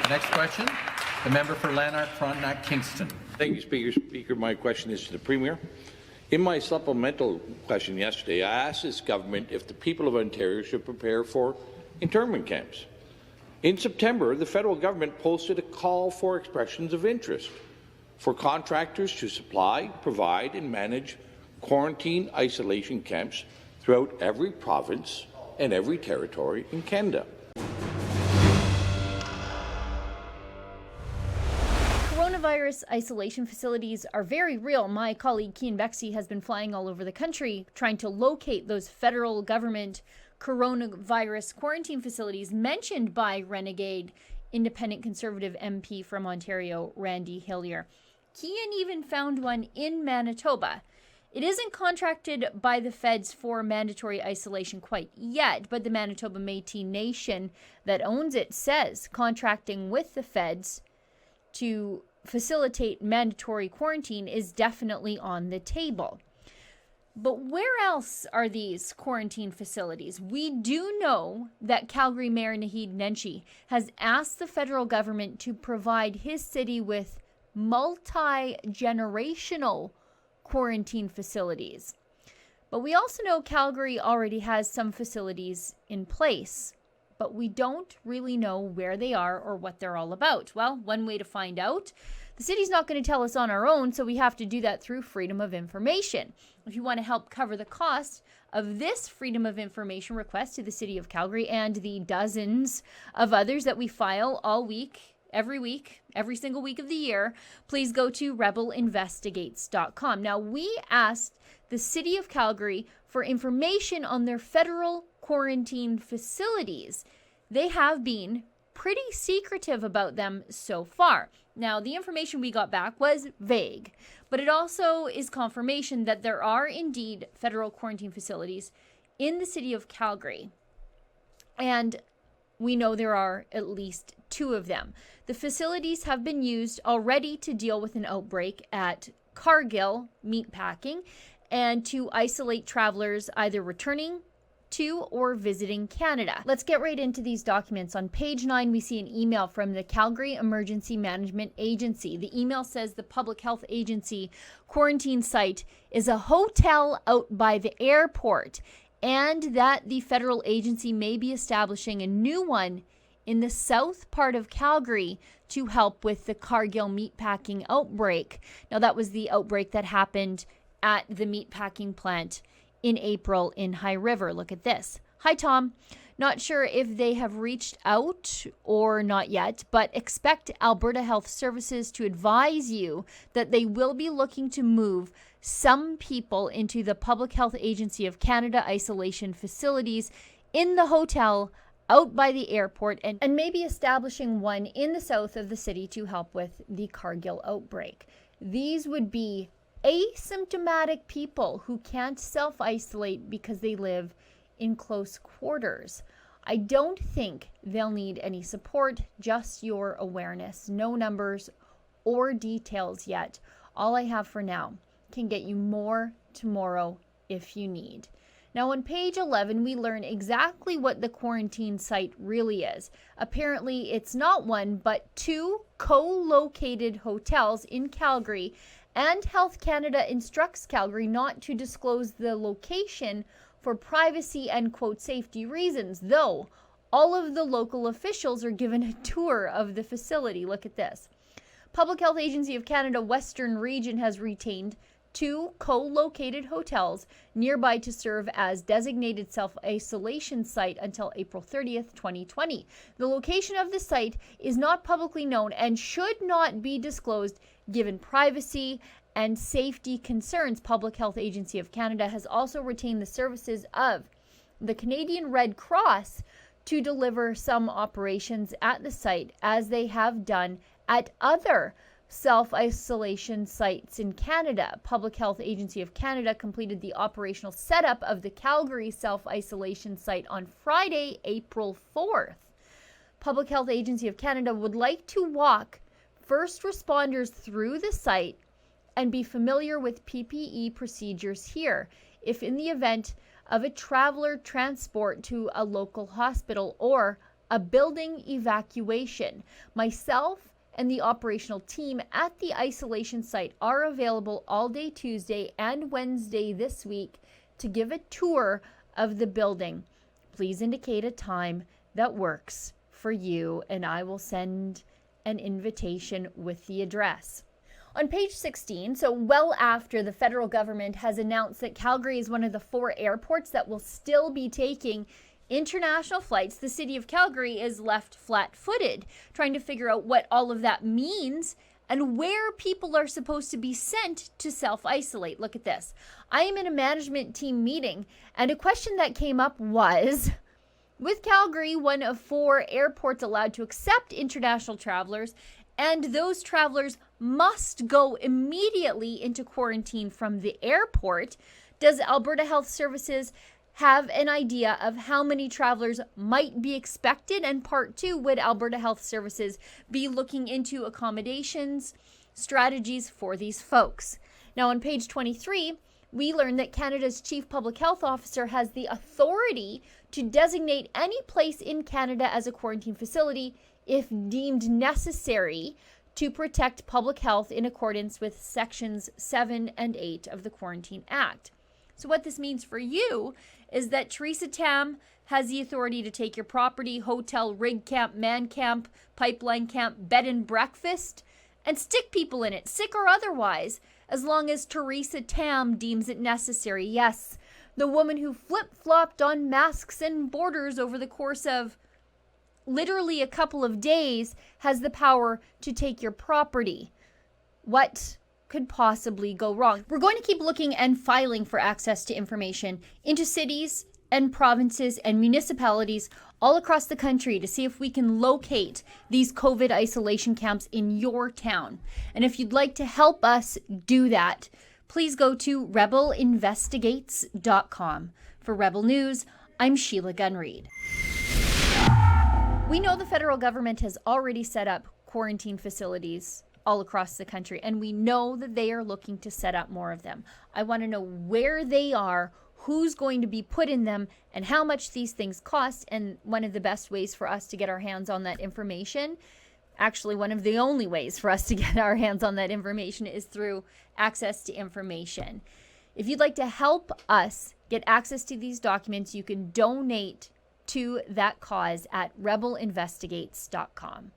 The next question, the member for Lanark, Frontenac, Kingston. Thank you, Speaker. My question is to the Premier. In my supplemental question yesterday, I asked this government if the people of Ontario should prepare for internment camps. In September, the federal government posted a call for expressions of interest for contractors to supply, provide and manage quarantine isolation camps throughout every province and every territory in Canada. Coronavirus isolation facilities are very real. My colleague Cian Bexey has been flying all over the country trying to locate those federal government coronavirus quarantine facilities mentioned by renegade independent Conservative MP from Ontario, Randy Hillier. Cian even found one in Manitoba. It isn't contracted by the feds for mandatory isolation quite yet, but the Manitoba Métis Nation that owns it says contracting with the feds to facilitate mandatory quarantine is definitely on the table. But where else are these quarantine facilities? We do know that Calgary Mayor Naheed Nenshi has asked the federal government to provide his city with multi-generational quarantine facilities. But we also know Calgary already has some facilities in place, but we don't really know where they are or what they're all about. Well, one way to find out, the city's not going to tell us on our own, so we have to do that through Freedom of Information. If you want to help cover the cost of this Freedom of Information request to the City of Calgary and the dozens of others that we file all week, every single week of the year, please go to rebelinvestigates.com. Now, we asked the City of Calgary for information on their federal quarantine facilities. They have been pretty secretive about them so far. Now, the information we got back was vague, but it also is confirmation that there are indeed federal quarantine facilities in the City of Calgary. And we know there are at least 2 of them. The facilities have been used already to deal with an outbreak at Cargill Meatpacking and to isolate travelers either returning to or visiting Canada. Let's get right into these documents. On page 9, we see an email from the Calgary Emergency Management Agency. The email says the Public Health Agency quarantine site is a hotel out by the airport, and that the federal agency may be establishing a new one in the south part of Calgary to help with the Cargill meatpacking outbreak. Now, that was the outbreak that happened at the meatpacking plant in April in High River. Look at this. Hi, Tom. Not sure if they have reached out or not yet, but expect Alberta Health Services to advise you that they will be looking to move some people into the Public Health Agency of Canada isolation facilities in the hotel out by the airport and maybe establishing one in the south of the city to help with the Cargill outbreak. These would be asymptomatic people who can't self-isolate because they live in close quarters. I don't think they'll need any support, just your awareness. No numbers or details yet. All I have for now. Can get you more tomorrow if you need. Now on page 11, we learn exactly what the quarantine site really is. Apparently, it's not one, but 2 co-located hotels in Calgary, and Health Canada instructs Calgary not to disclose the location for privacy and, quote, safety reasons, though all of the local officials are given a tour of the facility. Look at this. Public Health Agency of Canada Western Region has retained 2 co-located hotels nearby to serve as designated self-isolation site until April 30th, 2020. The location of the site is not publicly known and should not be disclosed given privacy and safety concerns. Public Health Agency of Canada has also retained the services of the Canadian Red Cross to deliver some operations at the site, as they have done at other self-isolation sites in Canada. Public Health Agency of Canada completed the operational setup of the Calgary self-isolation site on Friday, April 4th. Public Health Agency of Canada would like to walk first responders through the site and be familiar with PPE procedures here, if in the event of a traveler transport to a local hospital or a building evacuation. Myself and the operational team at the isolation site are available all day Tuesday and Wednesday this week to give a tour of the building. Please indicate a time that works for you, and I will send an invitation with the address. On page 16, so well after the federal government has announced that Calgary is one of the 4 airports that will still be taking international flights, the City of Calgary is left flat-footed, trying to figure out what all of that means and where people are supposed to be sent to self-isolate. Look at this. I am in a management team meeting, and a question that came up was, with Calgary one of 4 airports allowed to accept international travelers, and those travelers must go immediately into quarantine from the airport, does Alberta Health Services have an idea of how many travelers might be expected? And part 2, would Alberta Health Services be looking into accommodations, strategies for these folks? Now on page 23, we learned that Canada's Chief Public Health Officer has the authority to designate any place in Canada as a quarantine facility if deemed necessary to protect public health in accordance with sections 7 and 8 of the Quarantine Act. So what this means for you is that Theresa Tam has the authority to take your property, hotel, rig camp, man camp, pipeline camp, bed and breakfast, and stick people in it, sick or otherwise, as long as Theresa Tam deems it necessary. Yes, the woman who flip-flopped on masks and borders over the course of literally a couple of days has the power to take your property. What could possibly go wrong? We're going to keep looking and filing for access to information into cities and provinces and municipalities all across the country to see if we can locate these COVID isolation camps in your town. And if you'd like to help us do that, please go to rebelinvestigates.com. For Rebel News, I'm Sheila Gunn Reid. We know the federal government has already set up quarantine facilities all across the country, and we know that they are looking to set up more of them. I want to know where they are, who's going to be put in them, and how much these things cost. And one of the best ways for us to get our hands on that information, actually one of the only ways for us to get our hands on that information, is through access to information. If you'd like to help us get access to these documents, you can donate to that cause at rebelinvestigates.com.